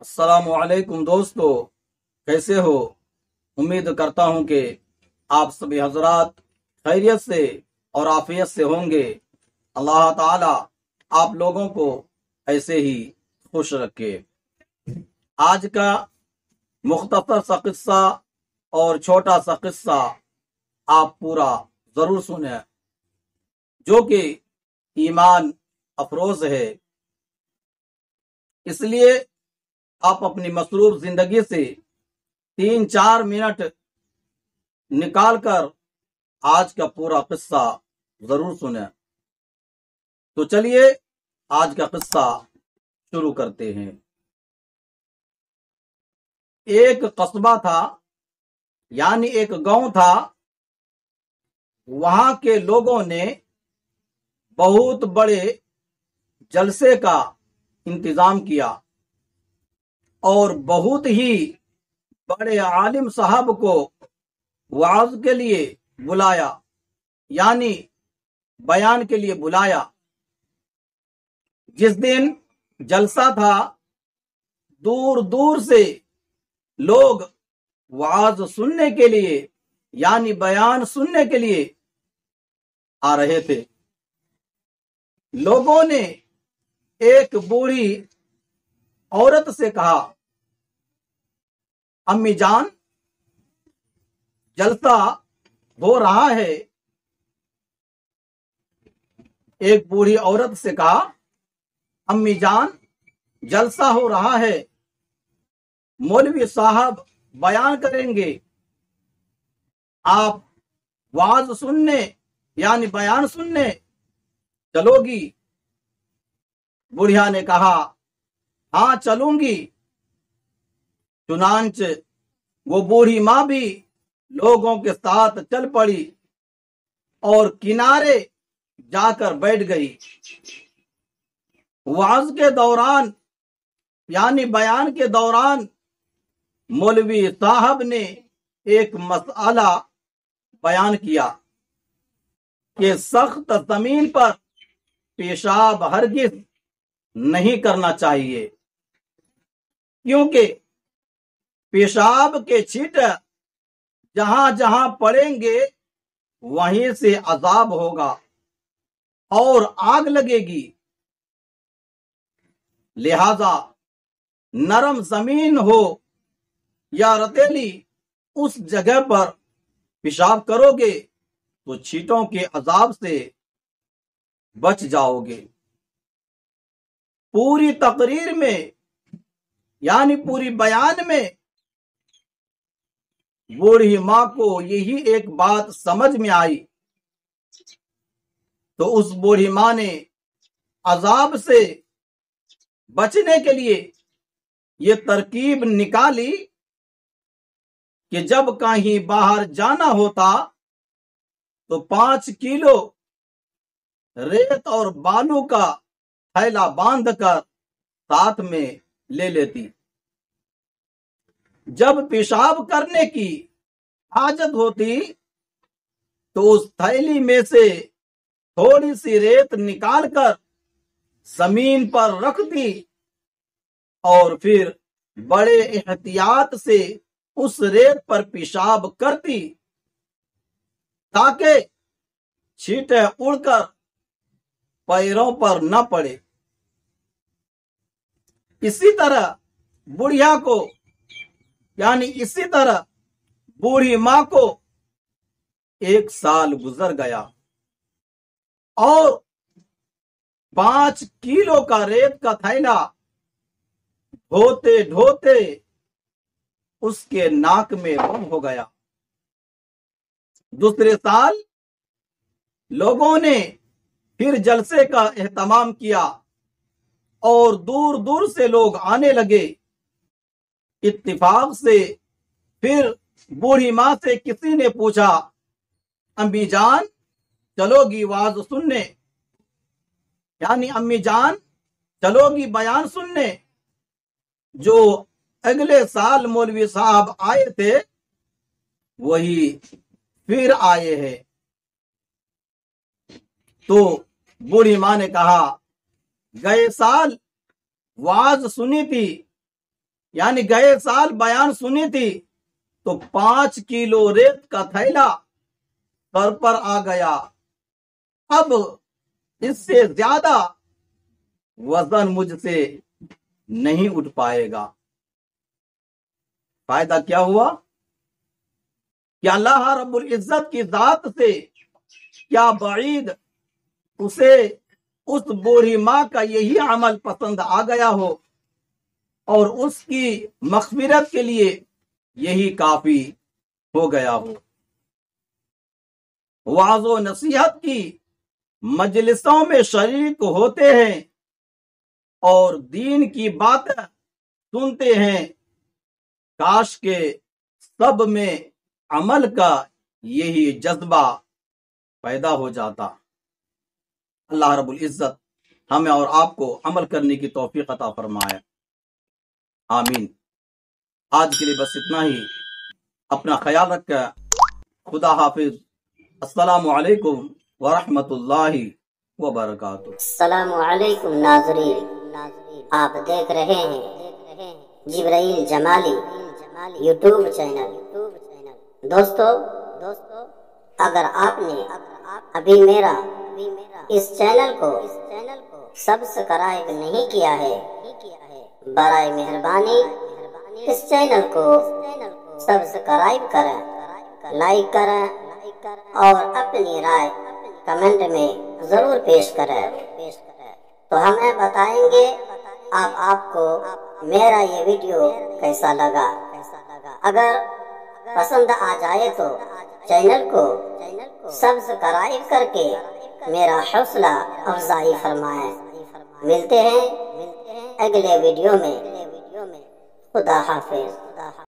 السلام علیکم دوستو، کیسے ہو؟ امید کرتا ہوں کہ آپ سبھی حضرات خیریت سے اور عافیت سے ہوں گے۔ اللہ تعالی آپ لوگوں کو ایسے ہی خوش رکھے۔ آج کا مختصر سا قصہ اور چھوٹا سا قصہ آپ پورا ضرور سنیں، جو کہ ایمان افروز ہے۔ اس لیے آپ اپنی مصروف زندگی سے 3-4 منٹ نکال کر آج کا پورا قصہ ضرور سنیں۔ تو چلیے آج کا قصہ شروع کرتے ہیں۔ ایک قصبہ تھا، یعنی ایک گاؤں تھا۔ وہاں کے لوگوں نے بہت بڑے جلسے کا انتظام کیا اور بہت ہی بڑے عالم صاحب کو وعظ کے لیے بلایا، یعنی بیان کے لیے بلایا۔ جس دن جلسہ تھا، دور دور سے لوگ وعظ سننے کے لیے، یعنی بیان سننے کے لیے آ رہے تھے۔ لوگوں نے ایک بوڑھی عورت سے کہا، امی جان، جلسہ ہو رہا ہے۔ ایک بوڑھی عورت سے کہا، امی جان، جلسہ ہو رہا ہے، مولوی صاحب بیان کریں گے، آپ وعظ سننے یعنی بیان سننے چلو گی؟ بڑھیا نے کہا، ہاں چلوں گی۔ چنانچہ وہ بوڑھی ماں بھی لوگوں کے ساتھ چل پڑی اور کنارے جا کر بیٹھ گئی۔ وعظ کے دوران یعنی بیان کے دوران مولوی صاحب نے ایک مسئلہ بیان کیا کہ سخت زمین پر پیشاب ہرگز نہیں کرنا چاہیے، کیونکہ پیشاب کے چھینٹے جہاں جہاں پڑیں گے وہیں سے عذاب ہوگا اور آگ لگے گی۔ لہذا نرم زمین ہو یا رتیلی، اس جگہ پر پیشاب کرو گے تو چھینٹوں کے عذاب سے بچ جاؤ گے۔ پوری تقریر میں یعنی پوری بیان میں بوڑھی ماں کو یہی ایک بات سمجھ میں آئی، تو اس بوڑھی ماں نے عذاب سے بچنے کے لیے یہ ترکیب نکالی کہ جب کہیں باہر جانا ہوتا تو 5 کلو ریت اور بالو کا تھیلا باندھ کر ساتھ میں لے لیتی۔ جب پیشاب کرنے کی حاجت ہوتی تو اس تھیلی میں سے تھوڑی سی ریت نکال کر زمین پر رکھ دی اور پھر بڑے احتیاط سے اس ریت پر پیشاب کرتی تاکہ چھینٹے اڑ کر پیروں پر نہ پڑے۔ اسی طرح بوڑھی ماں کو 1 سال گزر گیا اور 5 کلو کا ریت کا تھیلا ڈھوتے ڈھوتے اس کے ناک میں بند ہو گیا۔ دوسرے سال لوگوں نے پھر جلسے کا اہتمام کیا اور دور دور سے لوگ آنے لگے۔ اتفاق سے پھر بوڑھی ماں سے کسی نے پوچھا، امی جان چلو گی وعظ سننے؟ یعنی امی جان چلو گی بیان سننے؟ جو اگلے سال مولوی صاحب آئے تھے وہی پھر آئے ہیں۔ تو بوڑھی ماں نے کہا، گئے سال وعظ سنی تھی یعنی گئے سال بیان سنی تھی تو 5 کلو ریت کا تھیلا سر پر آ گیا، اب اس سے زیادہ وزن مجھ سے نہیں اٹھ پائے گا۔ فائدہ کیا ہوا کہ اللہ رب العزت کی ذات سے کیا بعید اسے اس بوڑھی ماں کا یہی عمل پسند آ گیا ہو اور اس کی مغفرت کے لیے یہی کافی ہو گیا ہو۔ وعظ و نصیحت کی مجلسوں میں شریک ہوتے ہیں اور دین کی باتیں سنتے ہیں، کاش کے سب میں عمل کا یہی جذبہ پیدا ہو جاتا۔ اللہ رب العزت ہمیں اور آپ کو عمل کرنے کی توفیق عطا فرمائے، آمین۔ آج کے لیے بس اتنا ہی، اپنا خیال رکھیں، خدا حافظ، السلام علیکم ورحمۃ اللہ وبرکاتہ۔ السلام علیکم ناظرین، آپ دیکھ رہے ہیں جبرائیل جمالی یوٹیوب چینل۔ دوستو، اگر آپ نے ابھی میرا اس چینل کو سبسکرائب نہیں کیا ہے، برائے مہربانی اس چینل کو سبسکرائب کریں، لائک کریں اور اپنی رائے کمنٹ میں ضرور پیش کریں، تو ہمیں بتائیں گے آپ کو میرا یہ ویڈیو کیسا لگا۔ اگر پسند آ جائے تو چینل کو سبسکرائب کر کے میرا حوصلہ افزائی فرمائیں۔ ملتے ہیں اگلے ویڈیو میں، خدا حافظ۔